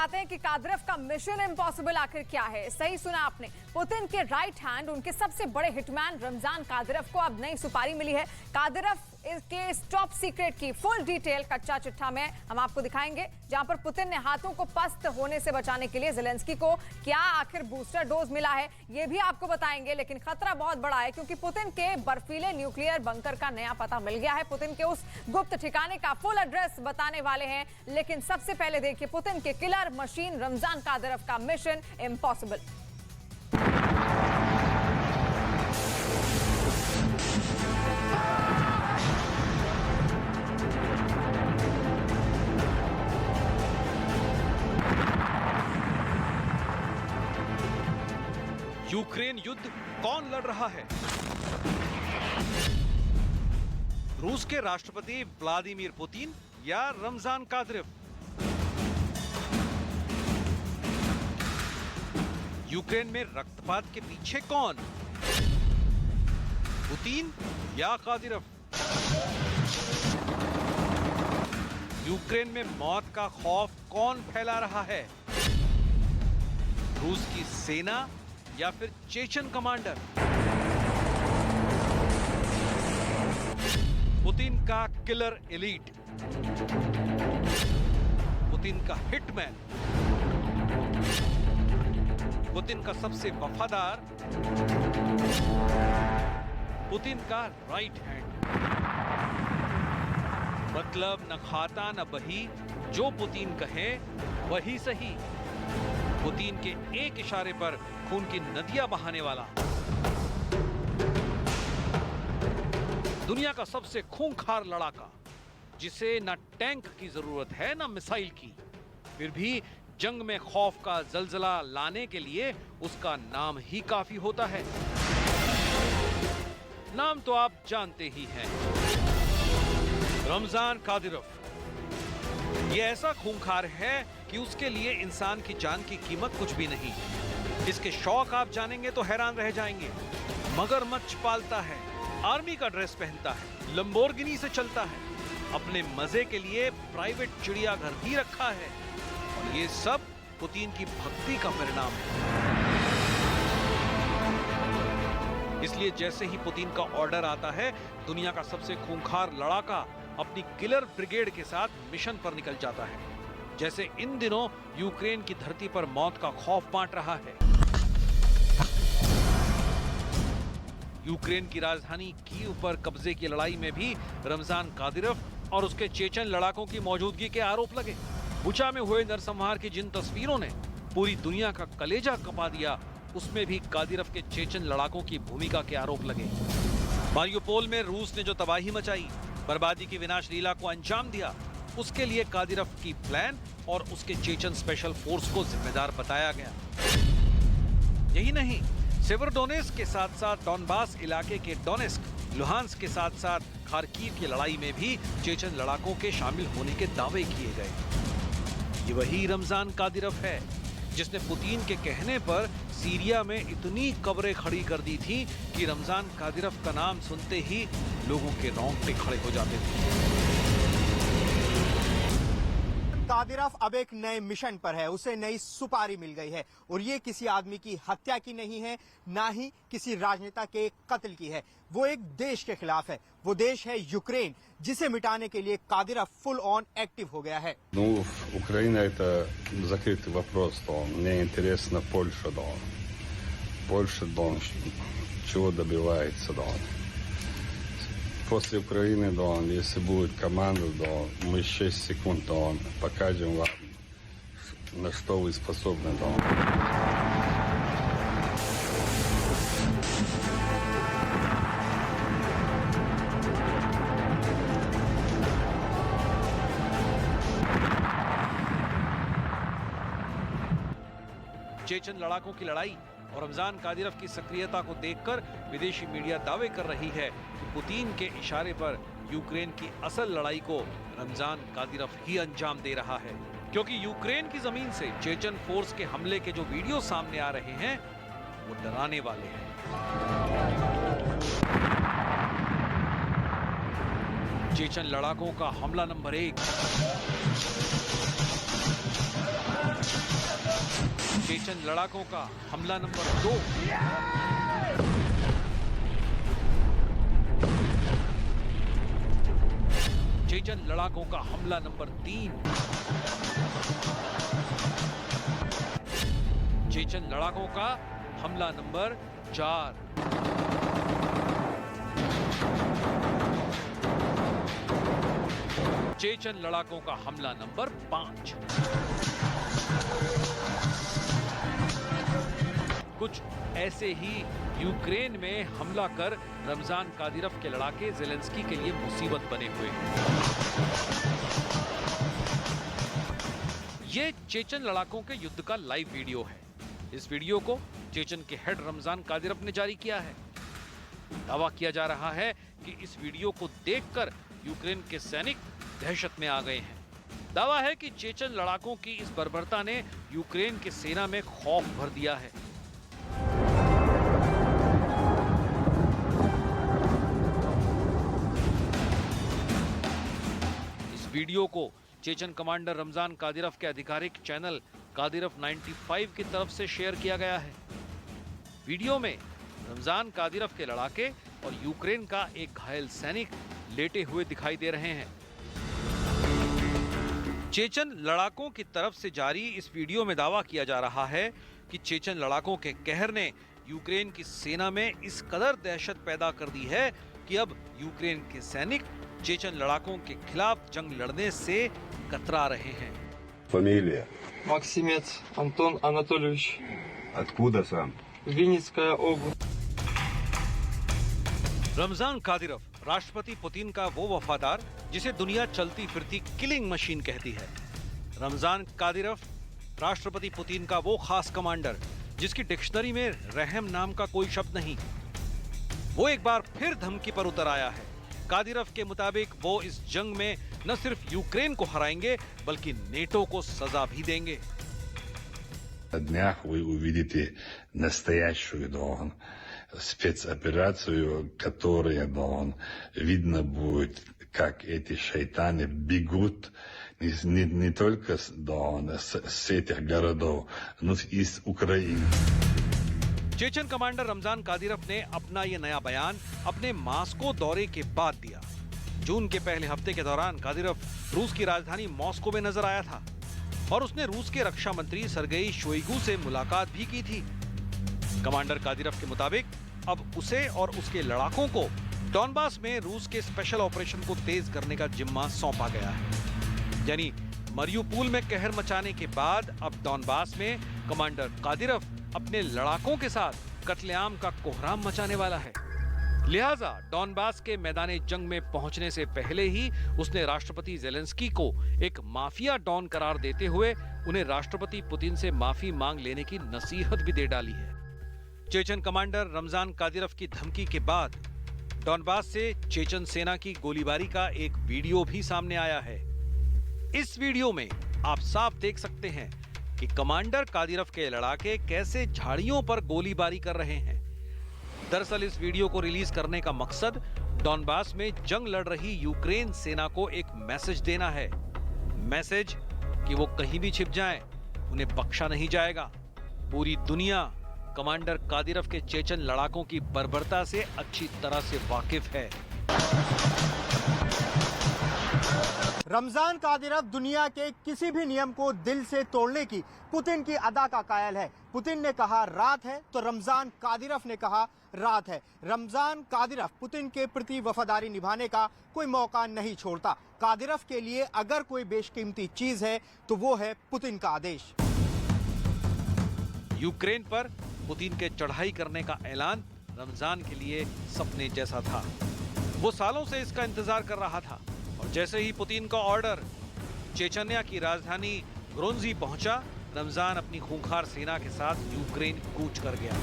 बताते हैं कि कादिरोव का मिशन इम्पॉसिबल आखिर क्या है। सही सुना आपने, पुतिन के राइट हैंड, उनके सबसे बड़े हिटमैन रमजान कादिरोव को अब नई सुपारी मिली है। कादिरोव के इस टॉप सीक्रेट की फुल डिटेल कच्चा चिट्ठा में हम आपको दिखाएंगे, जहां पर पुतिन ने हाथों को पस्त होने से बचाने के लिए ज़ेलेंस्की को क्या आखिर बूस्टर डोज मिला है, ये भी आपको बताएंगे। लेकिन खतरा बहुत बड़ा है, क्योंकि पुतिन के बर्फीले न्यूक्लियर बंकर का नया पता मिल गया है। पुतिन के उस गुप्त ठिकाने का फुल एड्रेस बताने वाले हैं। लेकिन सबसे पहले देखिए पुतिन के किलर मशीन रमजान कादिरोव का मिशन इम्पॉसिबल। यूक्रेन युद्ध कौन लड़ रहा है? रूस के राष्ट्रपति व्लादिमीर पुतिन या रमजान कादिरोव? यूक्रेन में रक्तपात के पीछे कौन? पुतिन या कादिरोव? यूक्रेन में मौत का खौफ कौन फैला रहा है? रूस की सेना या फिर चेचन कमांडर? पुतिन का किलर एलीट, पुतिन का हिटमैन, पुतिन का सबसे वफादार, पुतिन का राइट हैंड। मतलब न खाता न बही, जो पुतिन कहे वही सही। पुतिन के एक इशारे पर खून की नदियां बहाने वाला, दुनिया का सबसे खूंखार लड़ाका, जिसे न टैंक की जरूरत है न मिसाइल की, फिर भी जंग में खौफ का जलजला लाने के लिए उसका नाम ही काफी होता है। नाम तो आप जानते ही हैं, रमजान कादिरोव। यह ऐसा खूंखार है कि उसके लिए इंसान की जान की कीमत कुछ भी नहीं। इसके शौक आप जानेंगे तो हैरान रह जाएंगे। मगरमच्छ पालता है, आर्मी का ड्रेस पहनता है, लंबोर्गिनी से चलता है, अपने मजे के लिए प्राइवेट चिड़ियाघर भी रखा है, और ये सब पुतिन की भक्ति का परिणाम है। इसलिए जैसे ही पुतिन का ऑर्डर आता है, दुनिया का सबसे खूंखार लड़ाका अपनी किलर ब्रिगेड के साथ मिशन पर निकल जाता है। जैसे इन दिनों यूक्रेन की धरती पर मौत का खौफ बांट रहा है। यूक्रेन की राजधानी कीव पर कब्जे की लड़ाई में भी रमजान कादिरोव और उसके चेचन लड़ाकों की मौजूदगी के आरोप लगे। बुचा में हुए नरसंहार की जिन तस्वीरों ने पूरी दुनिया का कलेजा कपा दिया, उसमें भी कादिरोव के चेचन लड़ाकों की भूमिका के आरोप लगे। मारियोपोल में रूस ने जो तबाही मचाई, बर्बादी की विनाश लीला को अंजाम दिया, उसके लिए कादिरोव की प्लान और उसके चेचन स्पेशल फोर्स को जिम्मेदार बताया गया। यही नहीं, सेवरडोनेस्क के साथ साथ डॉनबास इलाके के डोनेस्क, लुहांस्क के साथ साथ खार्किव की लड़ाई में भी चेचन लड़ाकों के शामिल होने के दावे किए गए। ये वही रमजान कादिरोव है जिसने पुतिन के कहने पर सीरिया में इतनी कब्रें खड़ी कर दी थी कि रमजान कादिरोव का नाम सुनते ही लोगों के रोंगटे खड़े हो जाते थे। कादिरोव अब एक नए मिशन पर है, उसे नई सुपारी मिल गई है, और ये किसी आदमी की हत्या की नहीं है, ना ही किसी राजनेता के कत्ल की है। वो एक देश के खिलाफ है। वो देश है यूक्रेन, जिसे मिटाने के लिए कादिरोव फुल ऑन एक्टिव हो गया है। Украина это закрытый вопрос, то мне интересно Польша, да. Польша, да, чего добивается, да. После Украины, да, если будет команда, да, мы 6 секунд, да, покажем вам, на что вы способны, да. चेचन लड़ाकों की लड़ाई और रमजान कादिरोव की सक्रियता को देखकर विदेशी मीडिया दावे कर रही है कि पुतिन के इशारे पर यूक्रेन की असल लड़ाई को रमजान कादिरोव ही अंजाम दे रहा है, क्योंकि यूक्रेन की जमीन से चेचन फोर्स के हमले के जो वीडियो सामने आ रहे हैं वो डराने वाले हैं। चेचन लड़ाकों का हमला नंबर 1। चेचन लड़ाकों का हमला नंबर 2। चेचन लड़ाकों का हमला नंबर 3। चेचन लड़ाकों का हमला नंबर 4। चेचन लड़ाकों का हमला नंबर 5। कुछ ऐसे ही यूक्रेन में हमला कर रमजान कादिरोव के लड़ाके ज़ेलेंस्की के लिए मुसीबत बने हुए हैं। ये चेचन लड़ाकों के युद्ध का लाइव वीडियो है। इस वीडियो को चेचन के हेड रमजान कादिरोव ने जारी किया है। दावा किया जा रहा है कि इस वीडियो को देखकर यूक्रेन के सैनिक दहशत में आ गए हैं। दावा है कि चेचन लड़ाकों की इस बर्बरता ने यूक्रेन की सेना में खौफ भर दिया है। इस वीडियो को चेचन कमांडर रमजान कादिरोव के आधिकारिक चैनल कादिरोव 95 की तरफ से शेयर किया गया है। वीडियो में रमजान कादिरोव के लड़ाके और यूक्रेन का एक घायल सैनिक लेटे हुए दिखाई दे रहे हैं। चेचन लड़ाकों की तरफ से जारी इस वीडियो में दावा किया जा रहा है कि चेचन लड़ाकों के कहर ने यूक्रेन की सेना में इस कदर दहशत पैदा कर दी है कि अब यूक्रेन के सैनिक चेचन लड़ाकों के खिलाफ जंग लड़ने से कतरा रहे हैं। Фамилия? Максимец Антон Анатольевич, Откуда сам? Винницкая область. रमजान कादिरोव राष्ट्रपति पुतिन का वो वफादार जिसे दुनिया चलती फिरती किलिंग मशीन कहती है। रमजान कादिरोव राष्ट्रपति पुतिन का वो खास कमांडर जिसकी डिक्शनरी में रहम नाम का कोई शब्द नहीं। वो एक बार फिर धमकी पर उतर आया है। कादिरोव के मुताबिक वो इस जंग में न सिर्फ यूक्रेन को हराएंगे बल्कि नेटो को सजा भी देंगे। На днях вы увидите настоящую спецоперацию, которая видно будет, как эти шайтаны бегут не только с этих городов, но и из Украины. चेचन कमांडर रमजान कादिरोव ने अपना ये नया बयान अपने मास्को दौरे के बाद दिया। जून के पहले हफ्ते के दौरान कादिरोव रूस की राजधानी मॉस्को में नजर आया था और उसने रूस के रक्षा मंत्री सर्गेई शोइगु से मुलाकात भी की थी। कमांडर कादिरोव के मुताबिक अब उसे और उसके लड़ाकों को डॉनबास में रूस के स्पेशल ऑपरेशन को तेज करने का जिम्मा सौंपा गया है। यानी मरियुपोल में कहर मचाने के बाद अब डॉनबास में कमांडर कादिरोव अपने लड़ाकों के साथ कत्लेआम का कोहराम मचाने वाला है। लिहाजा डॉनबास के मैदाने जंग में पहुंचने से पहले ही उसने राष्ट्रपति ज़ेलेंस्की को एक माफिया डॉन करार देते हुए उन्हें राष्ट्रपति पुतिन से माफी मांग लेने की नसीहत भी दे डाली है। चेचन कमांडर रमजान कादिरोव की धमकी के बाद डॉनबास से चेचन सेना की गोलीबारी का एक वीडियो भी सामने आया है। इस वीडियो में आप साफ देख सकते हैं कि कमांडर कादिरोव के लड़ाके कैसे झाड़ियों पर गोलीबारी कर रहे हैं। दरअसल इस वीडियो को रिलीज करने का मकसद डॉनबास में जंग लड़ रही यूक्रेन सेना को एक मैसेज देना है। मैसेज कि वो कहीं भी छिप जाएं, उन्हें बख्शा नहीं जाएगा। पूरी दुनिया कमांडर कादिरोव के चेचन लड़ाकों की बर्बरता से अच्छी तरह से वाकिफ है। रमजान कादिरोव दुनिया के किसी भी नियम को दिल से तोड़ने की पुतिन की अदा का कायल है। पुतिन ने कहा रात है तो रमजान कादिरोव ने कहा रात है। रमजान कादिरोव पुतिन के प्रति वफादारी निभाने का कोई मौका नहीं छोड़ता। कादिरोव के लिए अगर कोई बेशकीमती चीज है तो वो है पुतिन का आदेश। यूक्रेन पर पुतिन के चढ़ाई करने का ऐलान रमजान के लिए सपने जैसा था। वो सालों से इसका इंतजार कर रहा था और जैसे ही पुतिन का ऑर्डर चेचन्या की राजधानी ग्रोंजी पहुंचा, रमजान अपनी खूंखार सेना के साथ यूक्रेन कूच कर गया।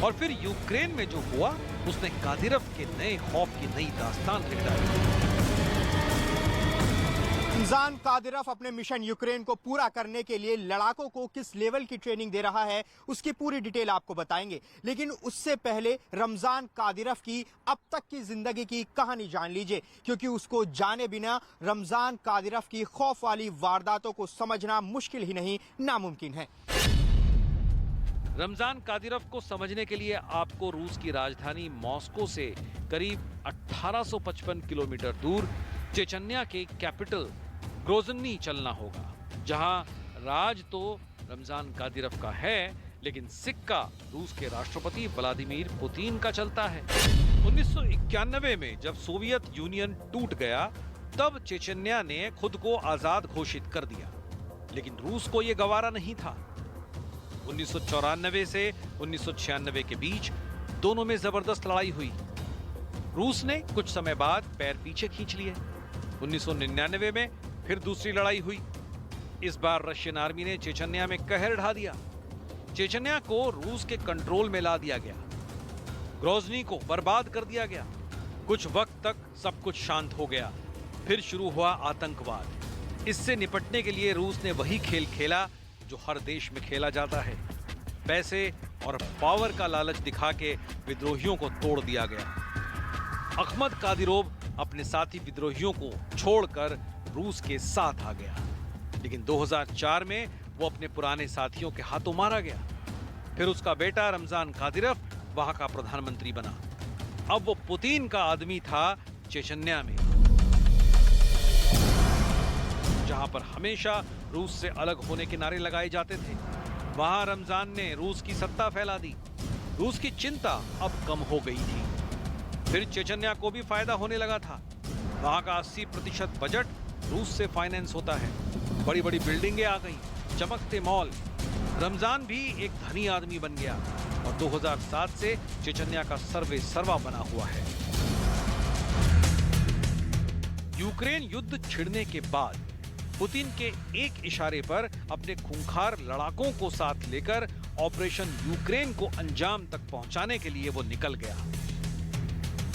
और फिर यूक्रेन में जो हुआ उसने कादिरोव के नए खौफ की नई दास्तान लिख डाली। रमजान कादिरव अपने मिशन यूक्रेन को पूरा करने के लिए लड़ाकों को किस लेवल की ट्रेनिंग दे रहा है उसकी पूरी डिटेल आपको बताएंगे, लेकिन उससे पहले रमजान कादिरव की अब तक की जिंदगी की कहानी जान लीजिए, क्योंकि उसको जाने बिना रमजान कादिरव की खौफ वाली वारदातों को समझना मुश्किल ही नहीं नामुमकिन है। रमजान कादिरव को समझने के लिए आपको रूस की राजधानी मॉस्को से करीब 1855 किलोमीटर दूर चेचन्या के कैपिटल ग्रोजनी चलना होगा, जहां राज तो रमजान कादिरव का है, लेकिन सिक्का रूस के राष्ट्रपति व्लादिमीर पुतिन का चलता है। 1991 में जब सोवियत यूनियन टूट गया, तब चेचन्या ने खुद को आजाद घोषित कर दिया, लेकिन रूस को यह गवारा नहीं था। 1994 से 1996 के बीच दोनों में जबरदस्त लड़ाई हुई। रूस ने कुछ समय बाद पैर पीछे खींच लिए। 1999 में फिर दूसरी लड़ाई हुई। इस बार रशियन आर्मी ने चेचन्या में कहर ढा दिया। चेचन्या को रूस के कंट्रोल में ला दिया गया। ग्रोजनी को बर्बाद कर दिया गया। कुछ वक्त तक सब कुछ शांत हो गया। फिर शुरू हुआ आतंकवाद। इससे निपटने के लिए रूस ने वही खेल खेला जो हर देश में खेला जाता है। पैसे और पावर का लालच दिखा के विद्रोहियों को तोड़ दिया गया। अहमद कादिरोव अपने साथी विद्रोहियों को छोड़कर रूस के साथ आ गया, लेकिन 2004 में वो अपने पुराने साथियों के हाथों मारा गया। फिर उसका बेटा रमजान कादिरव वहां का प्रधानमंत्री बना। अब वो पुतिन का आदमी था चेचन्या में, जहां पर हमेशा रूस से अलग होने के नारे लगाए जाते थे। वहां रमजान ने रूस की सत्ता फैला दी। रूस की चिंता अब कम हो गई थी। फिर चेचन्या को भी फायदा होने लगा था। वहां का 80% बजट रूस से फाइनेंस होता है। बड़ी बड़ी बिल्डिंगें आ गई, चमकते मॉल। रमजान भी एक धनी आदमी बन गया और 2007 से चेचन्या का सर्वे सर्वा बना हुआ है। यूक्रेन युद्ध छिड़ने के बाद पुतिन के एक इशारे पर अपने खूंखार लड़ाकों को साथ लेकर ऑपरेशन यूक्रेन को अंजाम तक पहुंचाने के लिए वो निकल गया।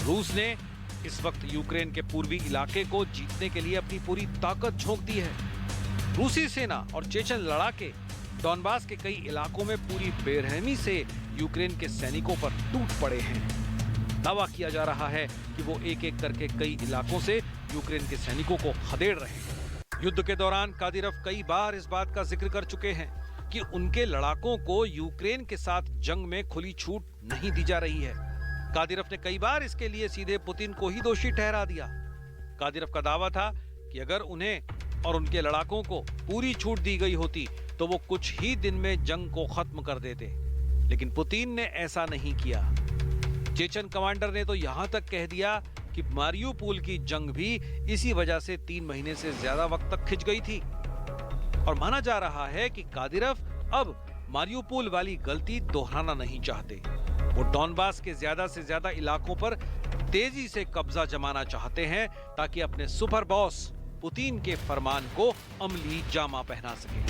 रूस ने इस वक्त यूक्रेन के पूर्वी इलाके को जीतने के लिए अपनी पूरी ताकत झोंक दी है। रूसी सेना और चेचन लड़ाके डॉनबास के कई इलाकों में पूरी बेरहमी से यूक्रेन के सैनिकों पर टूट पड़े हैं। दावा किया जा रहा है कि वो एक एक करके कई इलाकों से यूक्रेन के सैनिकों को खदेड़ रहे हैं। युद्ध के दौरान कादिरव कई बार इस बात का जिक्र कर चुके हैं कि उनके लड़ाकों को यूक्रेन के साथ जंग में खुली छूट नहीं दी जा रही है। कादिरव ने कई बार इसके लिए सीधे पुतिन को ही दोषी ठहरा दिया। कादिरव का दावा था कि अगर उन्हें और उनके लड़ाकों को पूरी छूट दी गई होती तो वो कुछ ही दिन में जंग को खत्म कर देते, लेकिन पुतिन ने ऐसा नहीं किया। चेचन कमांडर ने तो यहां तक कह दिया कि मारियुपोल की जंग भी इसी वजह से 3 महीने से ज्यादा वक्त तक खिंच गई थी। और माना जा रहा है कि कादिरव अब मारियुपोल वाली गलती दोहराना नहीं चाहते। वो डॉनबास के ज्यादा से ज्यादा इलाकों पर तेजी से कब्जा जमाना चाहते हैं ताकि अपने सुपर बॉस पुतिन के फरमान को अमली जामा पहना सके।